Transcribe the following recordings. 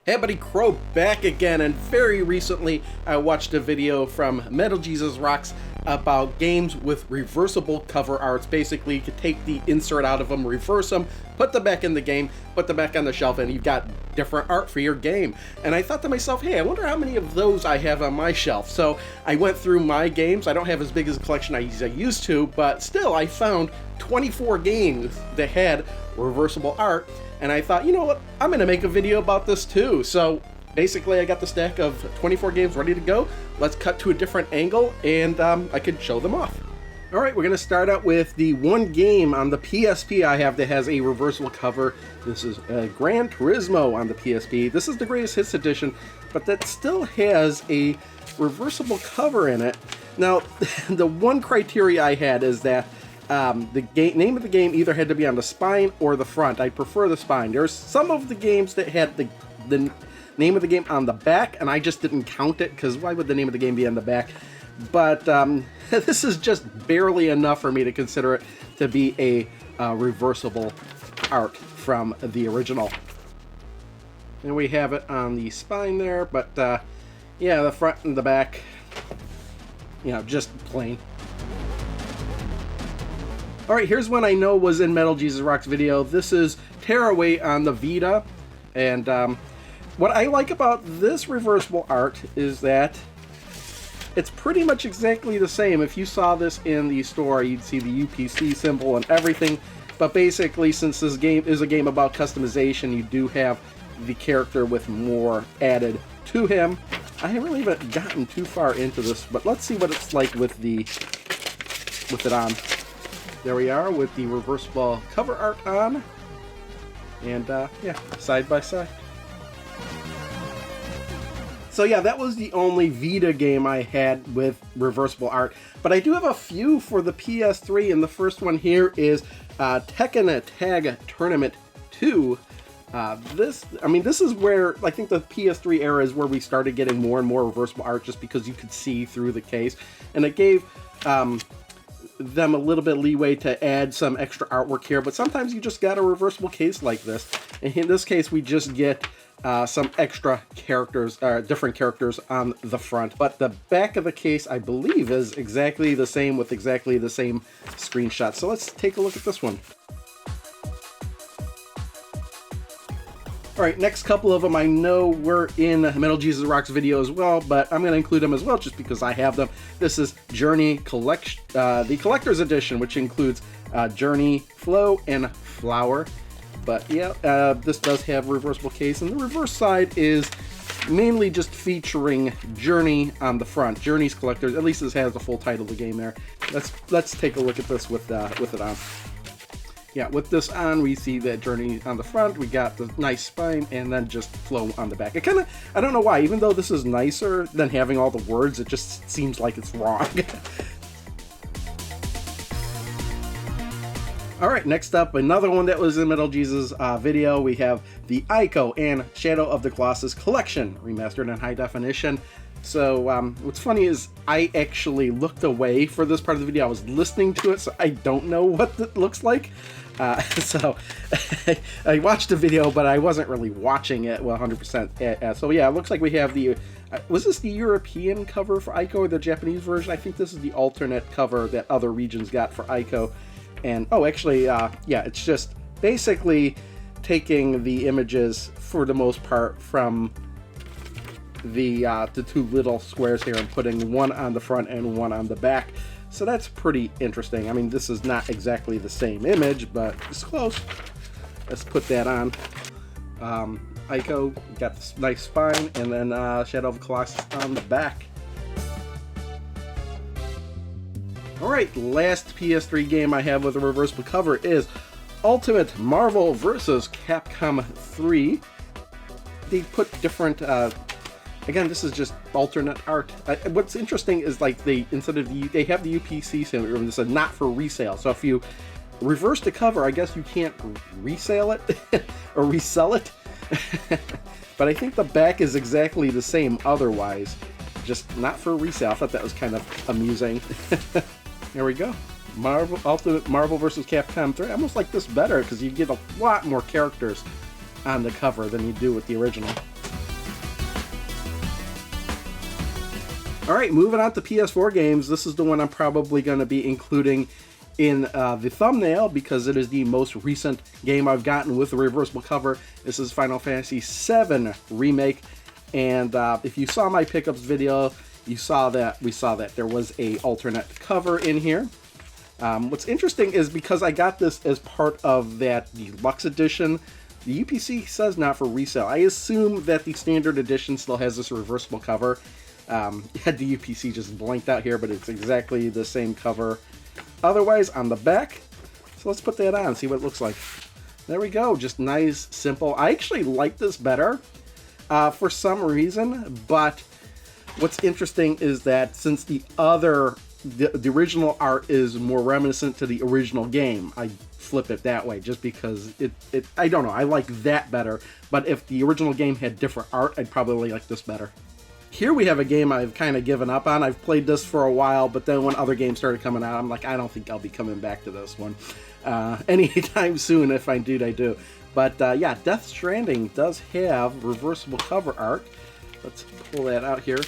Hey buddy, Croooow back again, and very recently I watched a video from MetalJesusRocks about games with reversible cover arts. Basically, you could take the insert out of them, reverse them, put them back in the game, put them back on the shelf, and you've got different art for your game. And I thought to myself, hey, I wonder how many of those I have on my shelf. So I went through my games. I don't have as big as a collection as I used to, but still I found 24 games that had reversible art. And I thought, you know what, I'm going to make a video about this too. So basically I got the stack of 24 games ready to go. Let's cut to a different angle and I can show them off. Alright, we're going to start out with the one game on the PSP I have that has a reversible cover. This is Gran Turismo on the PSP. This is the Greatest Hits edition, but that still has a reversible cover in it. Now, the one criteria I had is that the name of the game either had to be on the spine or the front. I prefer the spine. There's some of the games that had the name of the game on the back, and I just didn't count it, because why would the name of the game be on the back? But this is just barely enough for me to consider it to be a reversible art from the original. And we have it on the spine there, but yeah, the front and the back, you know, just plain. Alright, here's one I know was in MetalJesusRocks video. This is Tearaway on the Vita. And what I like about this reversible art is that it's pretty much exactly the same. If you saw this in the store, you'd see the UPC symbol and everything. But basically, since this game is a game about customization, you do have the character with more added to him. I haven't really even gotten too far into this, but let's see what it's like with it on. There we are with the reversible cover art on, and yeah, side by side. So yeah, that was the only Vita game I had with reversible art, but I do have a few for the PS3, and the first one here is Tekken Tag Tournament 2. This is where I think the PS3 era is where we started getting more and more reversible art, just because you could see through the case, and it gave them a little bit of leeway to add some extra artwork here, but sometimes you just got a reversible case like this. And in this case, we just get some extra characters, different characters on the front. But the back of the case, I believe, is exactly the same with exactly the same screenshot. So let's take a look at this one. Alright, next couple of them I know were in MetalJesusRocks video as well, but I'm going to include them as well just because I have them. This is Journey Collection, the Collector's Edition, which includes Journey, Flow, and Flower. But yeah, this does have a reversible case, and the reverse side is mainly just featuring Journey on the front. Journey's Collectors, at least this has the full title of the game there. Let's take a look at this with it on. Yeah, with this on, we see that Journey on the front, we got the nice spine, and then just Flow on the back. It kind of, I don't know why, even though this is nicer than having all the words, it just seems like it's wrong. Alright, next up, another one that was in MetalJesus video, we have the ICO and Shadow of the Colossus Collection, remastered in high definition. So, what's funny is I actually looked away for this part of the video. I was listening to it, so I don't know what it looks like. So, I watched the video, but I wasn't really watching it 100%. So yeah, it looks like we have the... was this the European cover for ICO or the Japanese version? I think this is the alternate cover that other regions got for ICO. And, oh, actually, yeah, it's just basically taking the images, for the most part, from the two little squares here and putting one on the front and one on the back. So that's pretty interesting. I mean, this is not exactly the same image, but it's close. Let's put that on. ICO got this nice spine, and then Shadow of the Colossus on the back. Alright, last PS3 game I have with a reversible cover is Ultimate Marvel vs. Capcom 3. They put different... again, this is just alternate art. What's interesting is, like, they have the UPC symbol. This is not for resale. So if you reverse the cover, I guess you can't resale it or resell it. But I think the back is exactly the same otherwise, just not for resale. I thought that was kind of amusing. There we go. Ultimate Marvel vs. Capcom 3. I almost like this better because you get a lot more characters on the cover than you do with the original. All right, moving on to PS4 games. This is the one I'm probably going to be including in the thumbnail because it is the most recent game I've gotten with a reversible cover. This is Final Fantasy VII Remake, and if you saw my pickups video, you saw that there was a alternate cover in here. What's interesting is because I got this as part of that deluxe edition, the UPC says not for resale. I assume that the standard edition still has this reversible cover. Had the UPC just blanked out here, but it's exactly the same cover otherwise on the back. So let's put that on, see what it looks like. There we go, just nice, simple. I actually like this better for some reason, but what's interesting is that since the original art is more reminiscent to the original game, I flip it that way just because I don't know, I like that better. But if the original game had different art, I'd probably like this better. Here we have a game I've kind of given up on. I've played this for a while, but then when other games started coming out, I'm like, I don't think I'll be coming back to this one anytime soon. If I do, I do. But yeah, Death Stranding does have reversible cover art. Let's pull that out here.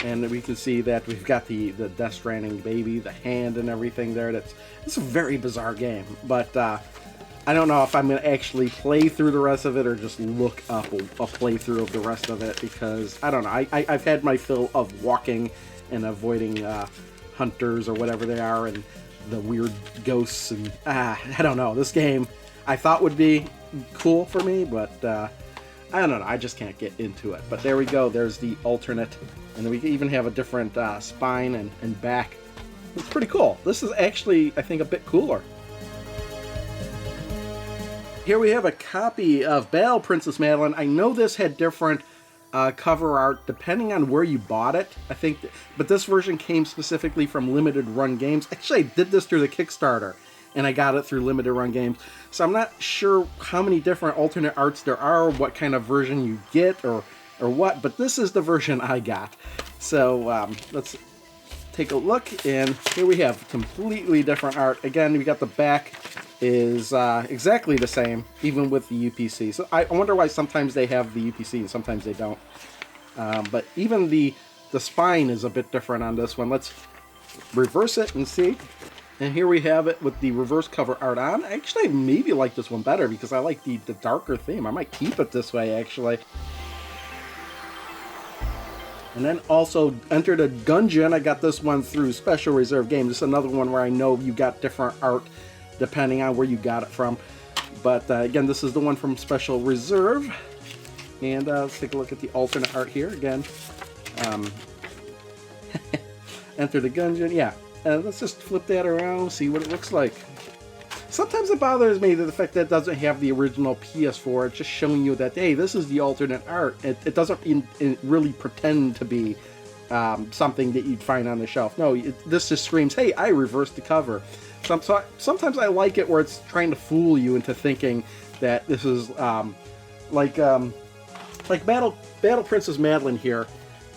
And we can see that we've got the Death Stranding baby, the hand and everything there. It's a very bizarre game, but I don't know if I'm going to actually play through the rest of it or just look up a playthrough of the rest of it because, I don't know, I've had my fill of walking and avoiding hunters or whatever they are and the weird ghosts and, I don't know, this game I thought would be cool for me, but I don't know, I just can't get into it. But there we go, there's the alternate, and then we even have a different spine and back. It's pretty cool. This is actually, I think, a bit cooler. Here we have a copy of Belle, Princess Madeline. I know this had different cover art depending on where you bought it, I think, but this version came specifically from Limited Run Games. Actually, I did this through the Kickstarter, and I got it through Limited Run Games. So I'm not sure how many different alternate arts there are, what kind of version you get, or what, but this is the version I got. So let's take a look, and here we have completely different art. Again, we got the back is exactly the same, even with the UPC. So I wonder why sometimes they have the UPC and sometimes they don't. But even the spine is a bit different on this one. Let's reverse it and see. And here we have it with the reverse cover art on. Actually, I maybe like this one better because I like the darker theme. I might keep it this way, actually. And then also Enter the Gungeon. I got this one through Special Reserve Games. This is another one where I know you got different art depending on where you got it from. But again, this is the one from Special Reserve. And let's take a look at the alternate art here again. Enter the Gungeon, yeah. Let's just flip that around, see what it looks like. Sometimes it bothers me that the fact that it doesn't have the original PS4. It's just showing you that, hey, this is the alternate art. It doesn't really pretend to be something that you'd find on the shelf. No, this just screams, hey, I reversed the cover. Sometimes I like it where it's trying to fool you into thinking that this is like Battle Princess Madeline here.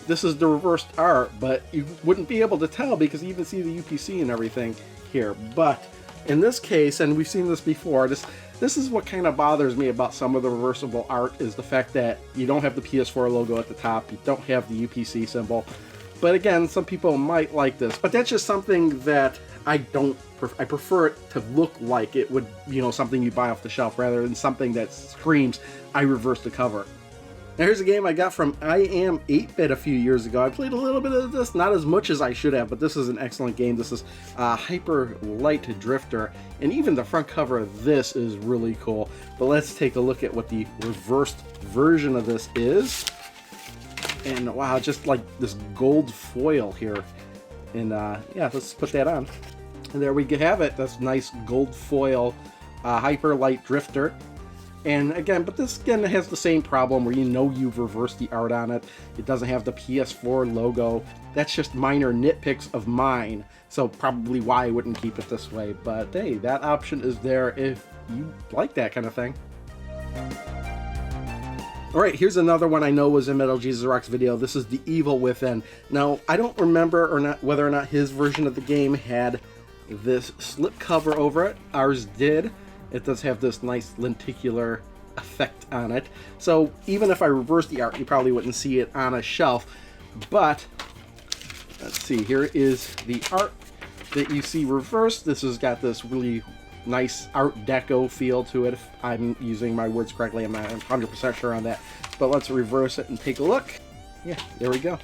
This is the reversed art, but you wouldn't be able to tell because you even see the UPC and everything here. But in this case, and we've seen this before, this is what kind of bothers me about some of the reversible art is the fact that you don't have the PS4 logo at the top, you don't have the UPC symbol. But again, some people might like this, but that's just something that I prefer it to look like it would, something you buy off the shelf rather than something that screams, I reversed the cover. Now here's a game I got from I Am 8-Bit a few years ago. I played a little bit of this, not as much as I should have, but this is an excellent game. This is Hyper Light Drifter, and even the front cover of this is really cool. But let's take a look at what the reversed version of this is. And wow, just like this gold foil here. And yeah, let's put that on. And there we have it. That's nice gold foil Hyper Light Drifter. And again, but this again has the same problem where you've reversed the art on it. It doesn't have the PS4 logo. That's just minor nitpicks of mine. So probably why I wouldn't keep it this way. But hey, that option is there if you like that kind of thing. Alright, here's another one I know was in MetalJesusRocks video. This is The Evil Within. Now, I don't remember whether or not his version of the game had this slip cover over it. Ours did. It does have this nice lenticular effect on it. So even if I reverse the art, you probably wouldn't see it on a shelf. But Let's see, here is the art that you see reversed. This has got this really nice Art Deco feel to it. If I'm using my words correctly, I'm not 100% sure on that. But let's reverse it and take a look. Yeah, there we go.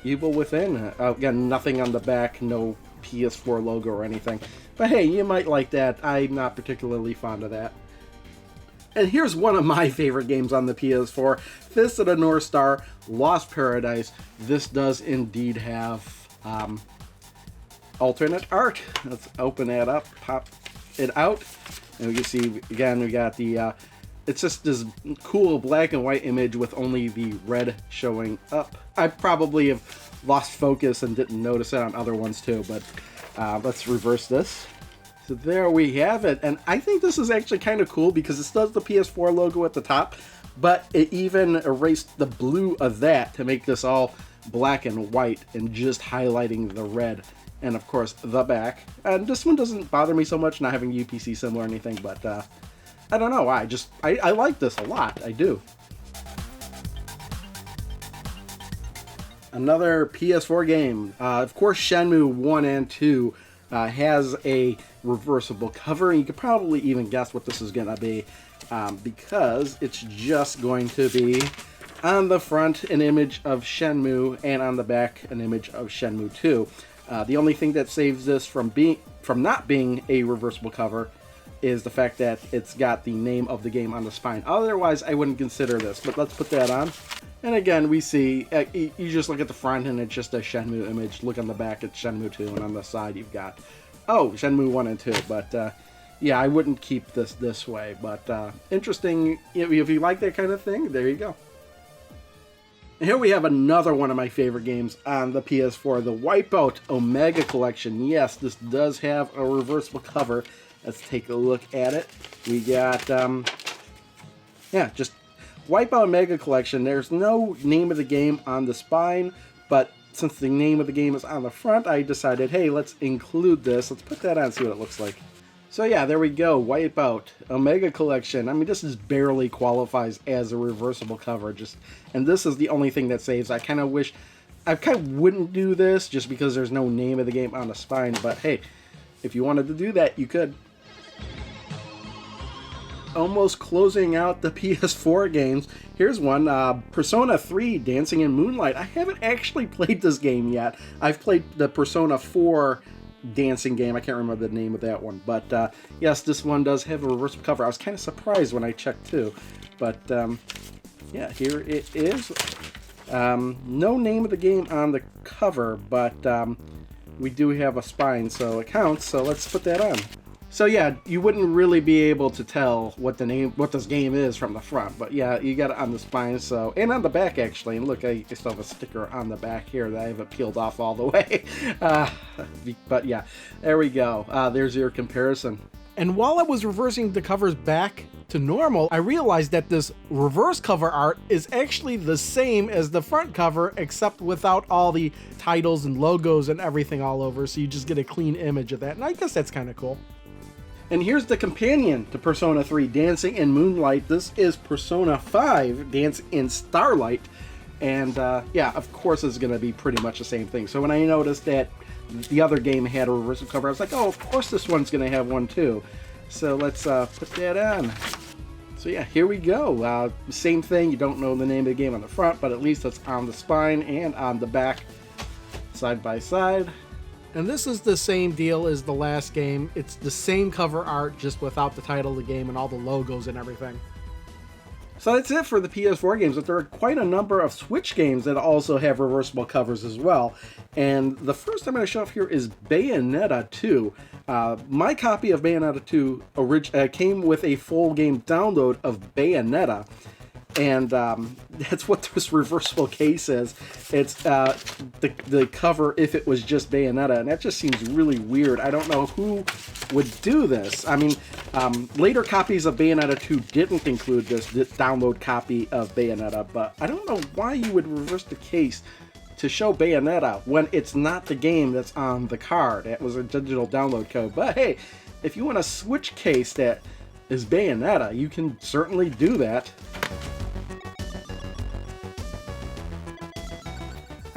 Evil Within. Again, nothing on the back, no PS4 logo or anything. But hey, you might like that. I'm not particularly fond of that. And here's one of my favorite games on the PS4, Fist of the North Star, Lost Paradise. This does indeed have alternate art. Let's open that up, pop it out, and we can see, again, we got the, it's just this cool black and white image with only the red showing up. I probably have lost focus and didn't notice it on other ones too, but let's reverse this. So there we have it, and I think this is actually kind of cool because it still has the PS4 logo at the top, but it even erased the blue of that to make this all black and white and just highlighting the red, and of course the back. And this one doesn't bother me so much, not having UPC symbol or anything, but I don't know why. I like this a lot. I do. Another PS4 game. Of course, Shenmue 1 and 2 has a reversible cover, and you could probably even guess what this is going to be because it's just going to be on the front an image of Shenmue and on the back an image of Shenmue 2. The only thing that saves this from not being a reversible cover is the fact that it's got the name of the game on the spine. Otherwise, I wouldn't consider this, but let's put that on. And again, we see, you just look at the front and it's just a Shenmue image. Look on the back, it's Shenmue 2, and on the side you've got, oh, Shenmue 1 and 2. But yeah, I wouldn't keep this way. But interesting, if you like that kind of thing, there you go. And here we have another one of my favorite games on the PS4, the Wipeout Omega Collection. Yes, this does have a reversible cover. Let's take a look at it. We got, yeah, just Wipeout Omega Collection. There's no name of the game on the spine, but since the name of the game is on the front, I decided, hey, let's include this. Let's put that on and see what it looks like. So yeah, there we go, Wipeout Omega Collection. I mean, this just barely qualifies as a reversible cover, and this is the only thing that saves. I kind of wish, I kind of wouldn't do this just because there's no name of the game on the spine, but hey, if you wanted to do that, you could. Almost closing out the PS4 games, here's one, Persona 3 Dancing in Moonlight. I haven't actually played this game yet. I've played the Persona 4 dancing game. I can't remember the name of that one, but yes, this one does have a reversible cover. I was kind of surprised when I checked too, but yeah, here it is. No name of the game on the cover, but we do have a spine, so it counts, so let's put that on. So yeah, you wouldn't really be able to tell what this game is from the front, but yeah, you got it on the spine, so, and on the back actually, and look, I still have a sticker on the back here that I haven't peeled off all the way, but yeah, there we go, there's your comparison. And while I was reversing the covers back to normal, I realized that this reverse cover art is actually the same as the front cover, except without all the titles and logos and everything all over, so you just get a clean image of that, and I guess that's kind of cool. And here's the companion to Persona 3 Dancing in Moonlight. This is Persona 5 Dancing in Starlight. And yeah, of course it's going to be pretty much the same thing. So when I noticed that the other game had a reversible cover, I was like, oh, of course this one's going to have one too. So let's put that on. So yeah, here we go. Same thing, you don't know the name of the game on the front, but at least it's on the spine and on the back, side by side. And this is the same deal as the last game. It's the same cover art, just without the title of the game and all the logos and everything. So that's it for the PS4 games, but there are quite a number of Switch games that also have reversible covers as well. And the first I'm going to show off here is Bayonetta 2. My copy of Bayonetta 2 came with a full game download of Bayonetta. And that's what this reversible case is. It's the cover if it was just Bayonetta, and that just seems really weird. I don't know who would do this. I mean, later copies of Bayonetta 2 didn't include this download copy of Bayonetta, but I don't know why you would reverse the case to show Bayonetta when it's not the game that's on the card. It was a digital download code. But hey, if you want a Switch case that is Bayonetta, you can certainly do that.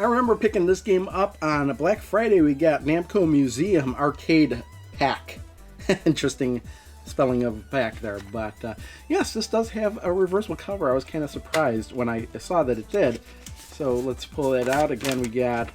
I remember picking this game up on Black Friday. We got Namco Museum Arcade Pack. Interesting spelling of pack there, but yes, this does have a reversible cover. I was kind of surprised when I saw that it did. So let's pull it out again. We got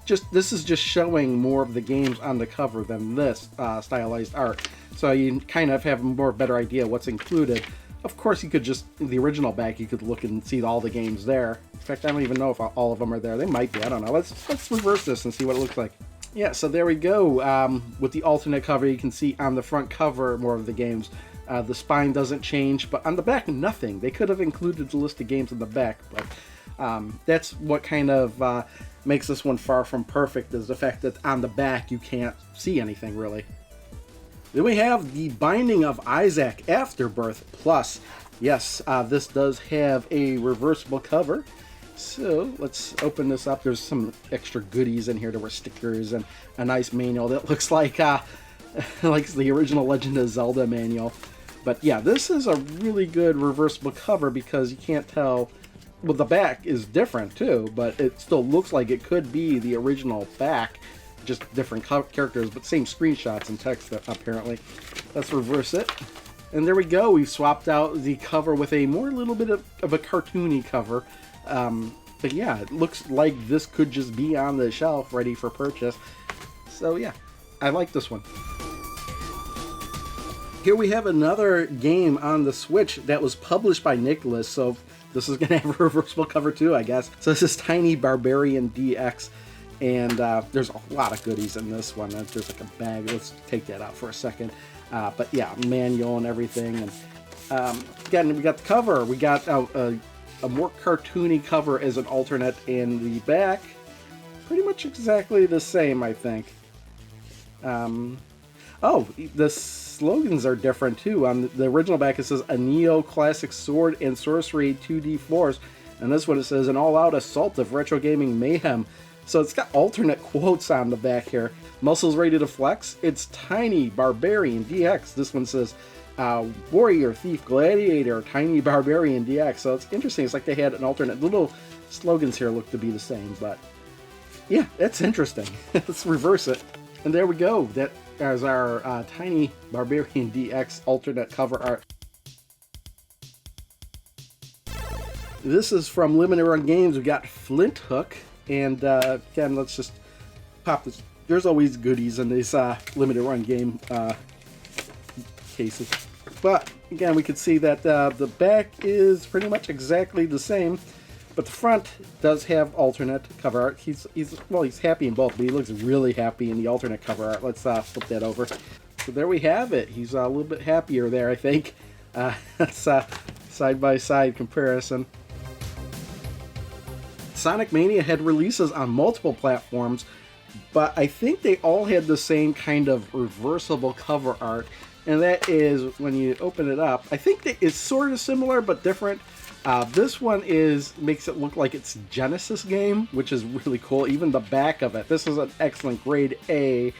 this is just showing more of the games on the cover than this stylized art, so you kind of have a more better idea what's included. Of course, you could just, the original back, you could look and see all the games there. In fact, I don't even know if all of them are there. They might be, I don't know. Let's reverse this and see what it looks like. Yeah, so there we go. With the alternate cover, you can see on the front cover more of the games. The spine doesn't change, but on the back, nothing. They could have included the list of games in the back, but that's what kind of makes this one far from perfect, is the fact that on the back you can't see anything really. Then we have The Binding of Isaac Afterbirth Plus. Yes, this does have a reversible cover. So let's open this up. There's some extra goodies in here. There were stickers and a nice manual that looks like like the original Legend of Zelda manual. But yeah, this is a really good reversible cover because you can't tell. Well, the back is different too, but it still looks like it could be the original back. Just different characters, but same screenshots and text apparently. Let's reverse it. And there we go. We've swapped out the cover with a little bit of a cartoony cover. But yeah, it looks like this could just be on the shelf ready for purchase. So yeah, I like this one. Here we have another game on the Switch that was published by Nicholas, so this is going to have a reversible cover too, I guess. So this is Tiny Barbarian DX. And there's a lot of goodies in this one. There's like a bag. Let's take that out for a second. But yeah, manual and everything. And again, we got the cover. We got a more cartoony cover as an alternate in the back. Pretty much exactly the same, I think. Oh, the slogans are different too. On the original back, it says a Neo Classic Sword and Sorcery 2D Floors. And this one, it says an all-out assault of retro gaming mayhem. So it's got alternate quotes on the back here. Muscles ready to flex? It's Tiny Barbarian DX. This one says Warrior, Thief, Gladiator, Tiny Barbarian DX. So it's interesting. It's like they had an alternate. The little slogans here look to be the same, but yeah, that's interesting. Let's reverse it. And there we go. That is our Tiny Barbarian DX alternate cover art. This is from Limited Run Games. We got Flinthook. And again, let's just pop this. There's always goodies in these limited run game cases. But again, we can see that the back is pretty much exactly the same, but the front does have alternate cover art. He's happy in both, but he looks really happy in the alternate cover art. Let's flip that over. So there we have it. He's a little bit happier there, I think. That's side by side comparison. Sonic Mania had releases on multiple platforms, but I think they all had the same kind of reversible cover art, and that is when you open it up. I think that it's sort of similar but different. This one makes it look like it's a Genesis game, which is really cool. Even the back of it. This is an excellent grade A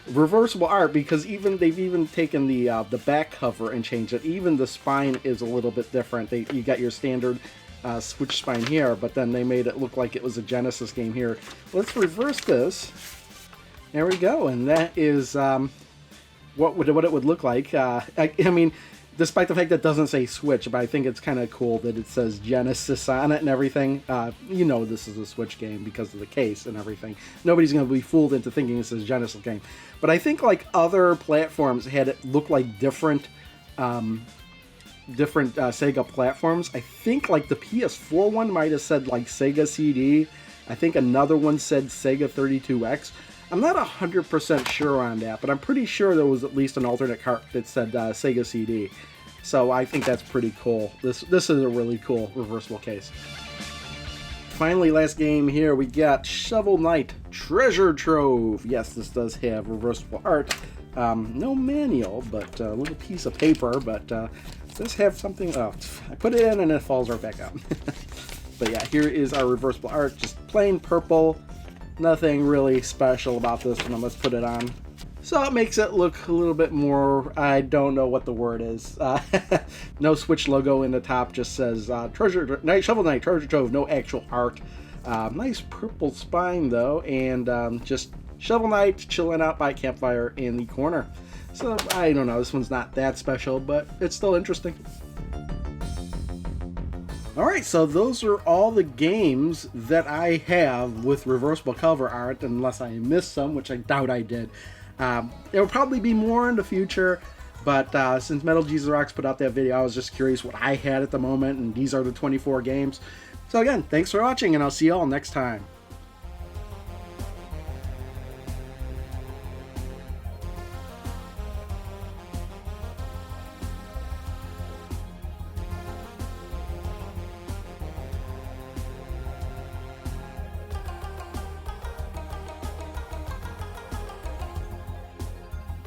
reversible art, because they've even taken the back cover and changed it. Even the spine is a little bit different. You got your standard switch spine here, but then they made it look like it was a Genesis game here. Let's reverse this. There we go, and that is what it would look like. I mean, despite the fact that it doesn't say Switch, but I think it's kind of cool that it says Genesis on it and everything. You know this is a Switch game because of the case and everything. Nobody's going to be fooled into thinking this is a Genesis game. But I think like other platforms had it look like different Sega platforms. I think like the PS4 one might have said like Sega CD. I think another one said Sega 32X. I'm not 100% sure on that, but I'm pretty sure there was at least an alternate cart that said Sega CD. So I think that's pretty cool. This is a really cool reversible case. Finally, last game here, we got Shovel Knight Treasure Trove. Yes, this does have reversible art. No manual, but a little piece of paper, but does have something. Oh, I put it in and it falls right back out. But yeah, here is our reversible art, just plain purple. Nothing really special about this one. Let's put it on. So it makes it look a little bit more, I don't know what the word is. No Switch logo in the top, just says Treasure Knight, Shovel Knight, Treasure Trove, no actual art. Nice purple spine though, and just Shovel Knight chilling out by a campfire in the corner. So I don't know, this one's not that special, but it's still interesting. Alright, so those are all the games that I have with reversible cover art, unless I missed some, which I doubt I did. There will probably be more in the future, but since MetalJesusRocks put out that video, I was just curious what I had at the moment, and these are the 24 games. So again, thanks for watching, and I'll see you all next time.